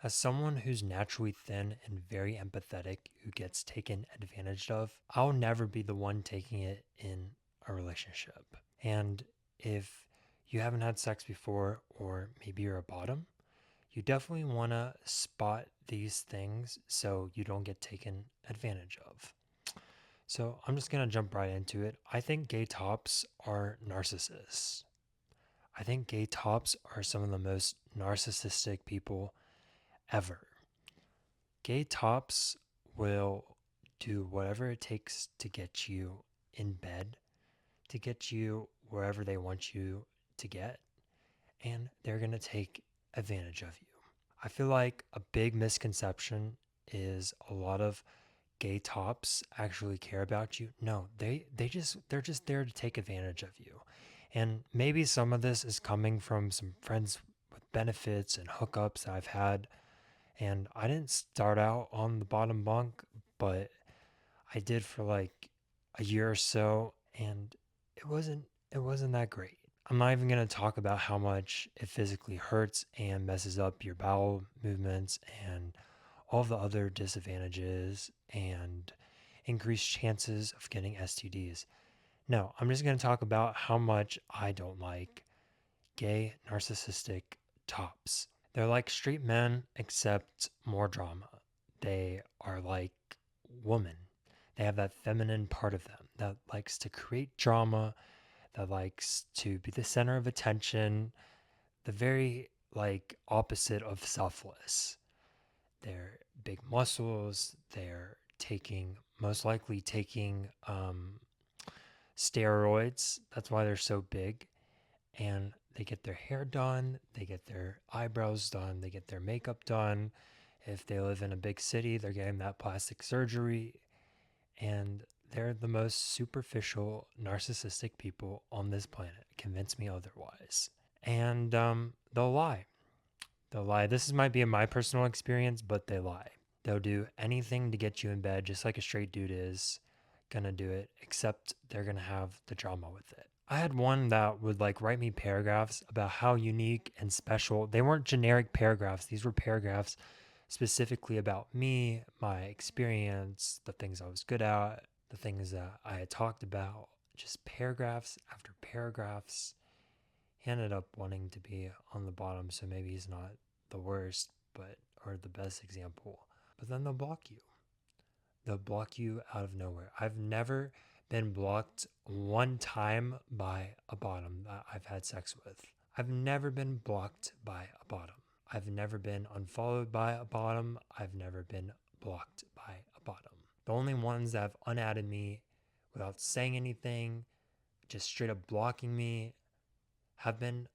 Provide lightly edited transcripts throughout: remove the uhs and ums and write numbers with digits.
As someone who's naturally thin and very empathetic who gets taken advantage of, I'll never be the one taking it in a relationship. And if you haven't had sex before, or maybe you're a bottom, you definitely want to spot these things so you don't get taken advantage of. So I'm just going to jump right into it. I think gay tops are narcissists. I think gay tops are some of the most narcissistic people ever. Gay tops will do whatever it takes to get you in bed, to get you wherever they want you to get, and they're going to take advantage of you. I feel like a big misconception is a lot of gay tops actually care about you. No, they're just there to take advantage of you. And maybe some of this is coming from some friends with benefits and hookups that I've had. And I didn't start out on the bottom bunk, but I did for like a year or so, and it wasn't it wasn't that great. I'm not even going to talk about how much it physically hurts and messes up your bowel movements and all the other disadvantages and increased chances of getting STDs. No, I'm just going to talk about how much I don't like gay narcissistic tops. They're like straight men, except more drama. They are like women. They have that feminine part of them that likes to create drama, that likes to be the center of attention, the very like opposite of selfless. They're big muscles. They're most likely taking steroids. That's why they're so big. And they get their hair done, they get their eyebrows done, they get their makeup done. If they live in a big city, they're getting that plastic surgery. And they're the most superficial, narcissistic people on this planet. Convince me otherwise. And they'll lie. They'll lie. This might be my personal experience, but they lie. They'll do anything to get you in bed, just like a straight dude is gonna do it, except they're gonna have the drama with it. I had one that would like write me paragraphs about how unique and special. They weren't generic paragraphs. These were paragraphs specifically about me, my experience, the things I was good at, the things that I had talked about. Just paragraphs after paragraphs. He ended up wanting to be on the bottom, so maybe he's not the worst, but or the best example. But then they'll block you. They'll block you out of nowhere. I've never been blocked one time by a bottom that I've had sex with. I've never been blocked by a bottom. I've never been unfollowed by a bottom. I've never been blocked by a bottom. The only ones that have unadded me without saying anything, just straight up blocking me, have been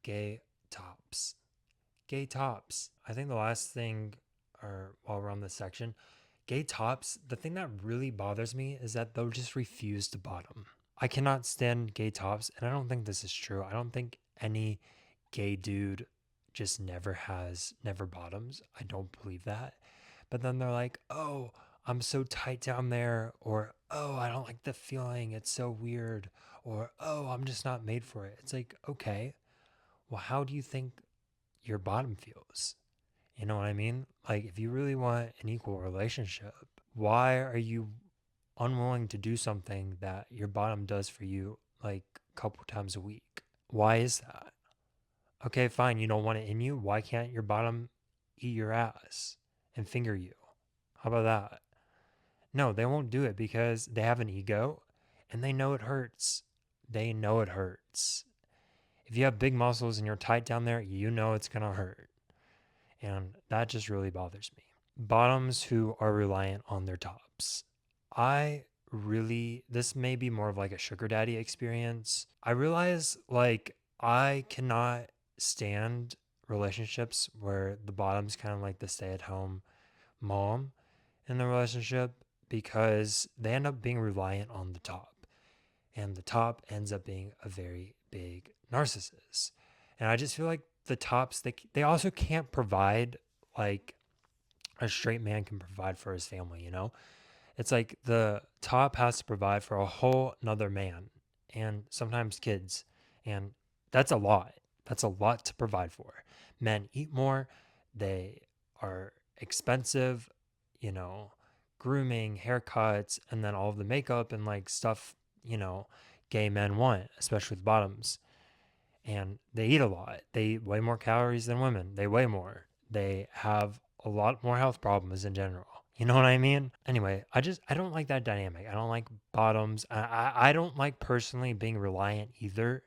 gay tops. Gay tops. I think the last thing, or while we're on this section, gay tops, the thing that really bothers me is that they'll just refuse to bottom. I cannot stand gay tops, and I don't think this is true. I don't think any gay dude just never bottoms. I don't believe that. But then they're like, oh, I'm so tight down there, or oh, I don't like the feeling. It's so weird, or oh, I'm just not made for it. It's like, okay, well, how do you think your bottom feels? You know what I mean? Like, if you really want an equal relationship, why are you unwilling to do something that your bottom does for you like a couple times a week? Why is that? Okay, fine, you don't want it in you. Why can't your bottom eat your ass and finger you? How about that? No, they won't do it because they have an ego and they know it hurts. They know it hurts. If you have big muscles and you're tight down there, you know it's going to hurt. And that just really bothers me. Bottoms who are reliant on their tops. This may be more of like a sugar daddy experience. I realize like I cannot stand relationships where the bottom's kind of like the stay at home mom in the relationship because they end up being reliant on the top. And the top ends up being a very big narcissist. And I just feel like the tops, they also can't provide like a straight man can provide for his family, you know? It's like the top has to provide for a whole nother man and sometimes kids. And that's a lot. That's a lot to provide for. Men eat more, they are expensive, you know, grooming, haircuts, and then all of the makeup and like stuff, gay men want, especially the bottoms. And they eat a lot. They eat way more calories than women. They weigh more. They have a lot more health problems in general. You know what I mean? Anyway, I don't like that dynamic. I don't like bottoms. I don't like personally being reliant either.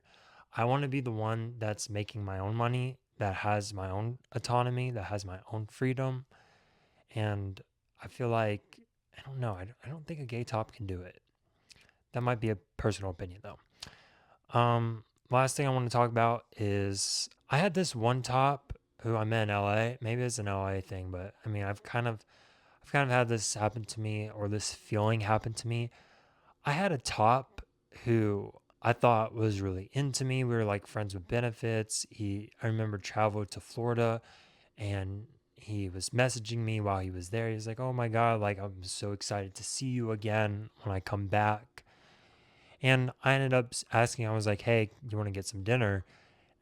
I want to be the one that's making my own money, that has my own autonomy, that has my own freedom. And I feel like, I don't know, I don't think a gay top can do it. That might be a personal opinion though. Last thing I want to talk about is I had this one top who I met in LA. Maybe it's an LA thing, but I mean, I've kind of had this happen to me, or this feeling happen to me. I had a top who I thought was really into me. We were like friends with benefits. I remember traveled to Florida, and he was messaging me while he was there. He was like, "Oh my God, like I'm so excited to see you again when I come back." And I ended up asking, I was like, "Hey, you want to get some dinner?"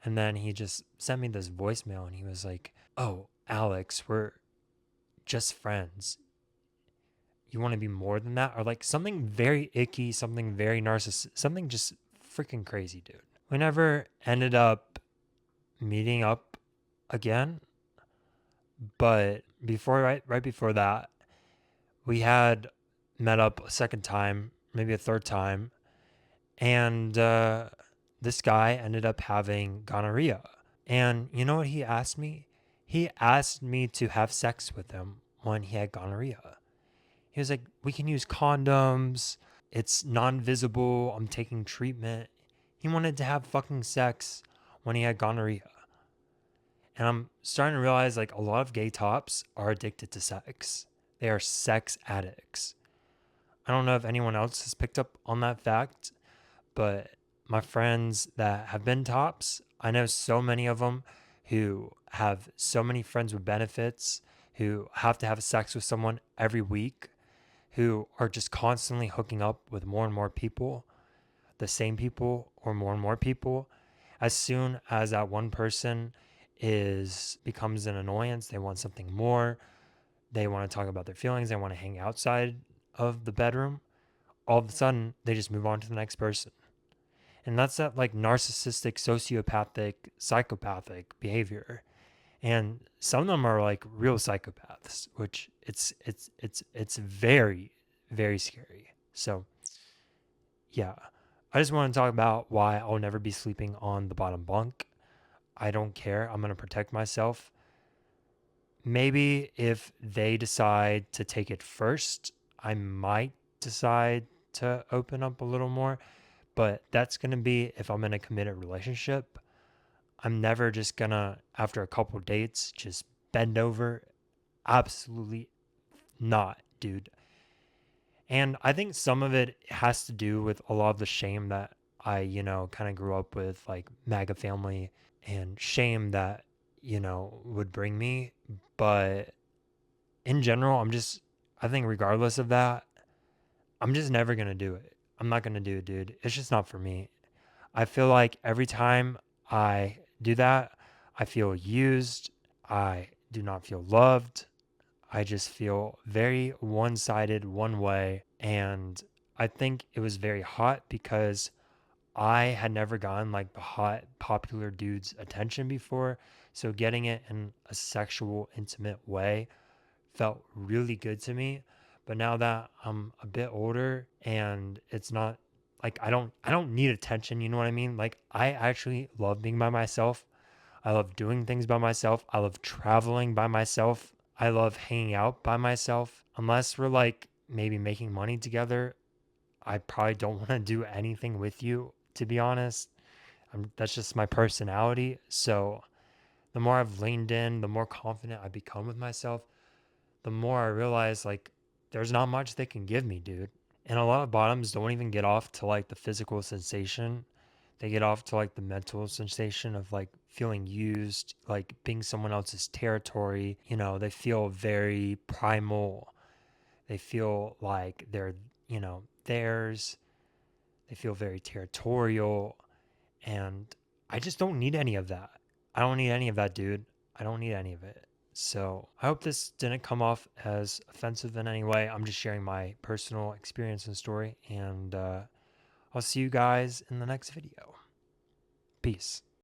And then he just sent me this voicemail, and he was like, "Oh, Alex, we're just friends. You want to be more than that?" Or like something very icky, something very narcissistic, something just freaking crazy, dude. We never ended up meeting up again, but right before that, we had met up a second time, maybe a third time, and this guy ended up having gonorrhea. And you know what he asked me? He asked me to have sex with him when he had gonorrhea. He was like, "We can use condoms. It's non visible. I'm taking treatment." He wanted to have fucking sex when he had gonorrhea. And I'm starting to realize like a lot of gay tops are addicted to sex. They are sex addicts. I don't know if anyone else has picked up on that fact, but my friends that have been tops, I know so many of them who have so many friends with benefits, who have to have sex with someone every week, who are just constantly hooking up with more and more people, the same people or more and more people. As soon as that one person is becomes an annoyance, they want something more. They want to talk about their feelings. They want to hang outside of the bedroom. All of a sudden, they just move on to the next person. And that's that like narcissistic, sociopathic, psychopathic behavior. And some of them are like real psychopaths, which it's very, very scary. So yeah. I just want to talk about why I'll never be sleeping on the bottom bunk. I don't care. I'm going to protect myself. Maybe if they decide to take it first, I might decide to open up a little more, but that's going to be if I'm in a committed relationship. I'm never just going to, after a couple dates, just bend over. Absolutely not, dude. And I think some of it has to do with a lot of the shame that I, kind of grew up with, like MAGA family and shame that, would bring me. But in general, I think regardless of that, I'm just never going to do it. I'm not going to do it, dude. It's just not for me. I feel like every time I do that, I feel used. I do not feel loved. I just feel very one sided, one way. And I think it was very hot because I had never gotten like the hot, popular dude's attention before. So getting it in a sexual, intimate way felt really good to me. But now that I'm a bit older and it's not like I don't need attention, you know what I mean? Like I actually love being by myself. I love doing things by myself. I love traveling by myself. I love hanging out by myself. Unless we're like maybe making money together, I probably don't want to do anything with you, to be honest. That's just my personality. So the more I've leaned in, the more confident I become with myself, the more I realize like there's not much they can give me, dude. And a lot of bottoms don't even get off to like the physical sensation. They get off to like the mental sensation of like feeling used, like being someone else's territory. They feel very primal. They feel like they're, theirs. They feel very territorial. And I just don't need any of that. I don't need any of that, dude. I don't need any of it. So I hope this didn't come off as offensive in any way. I'm just sharing my personal experience and story, and I'll see you guys in the next video. Peace.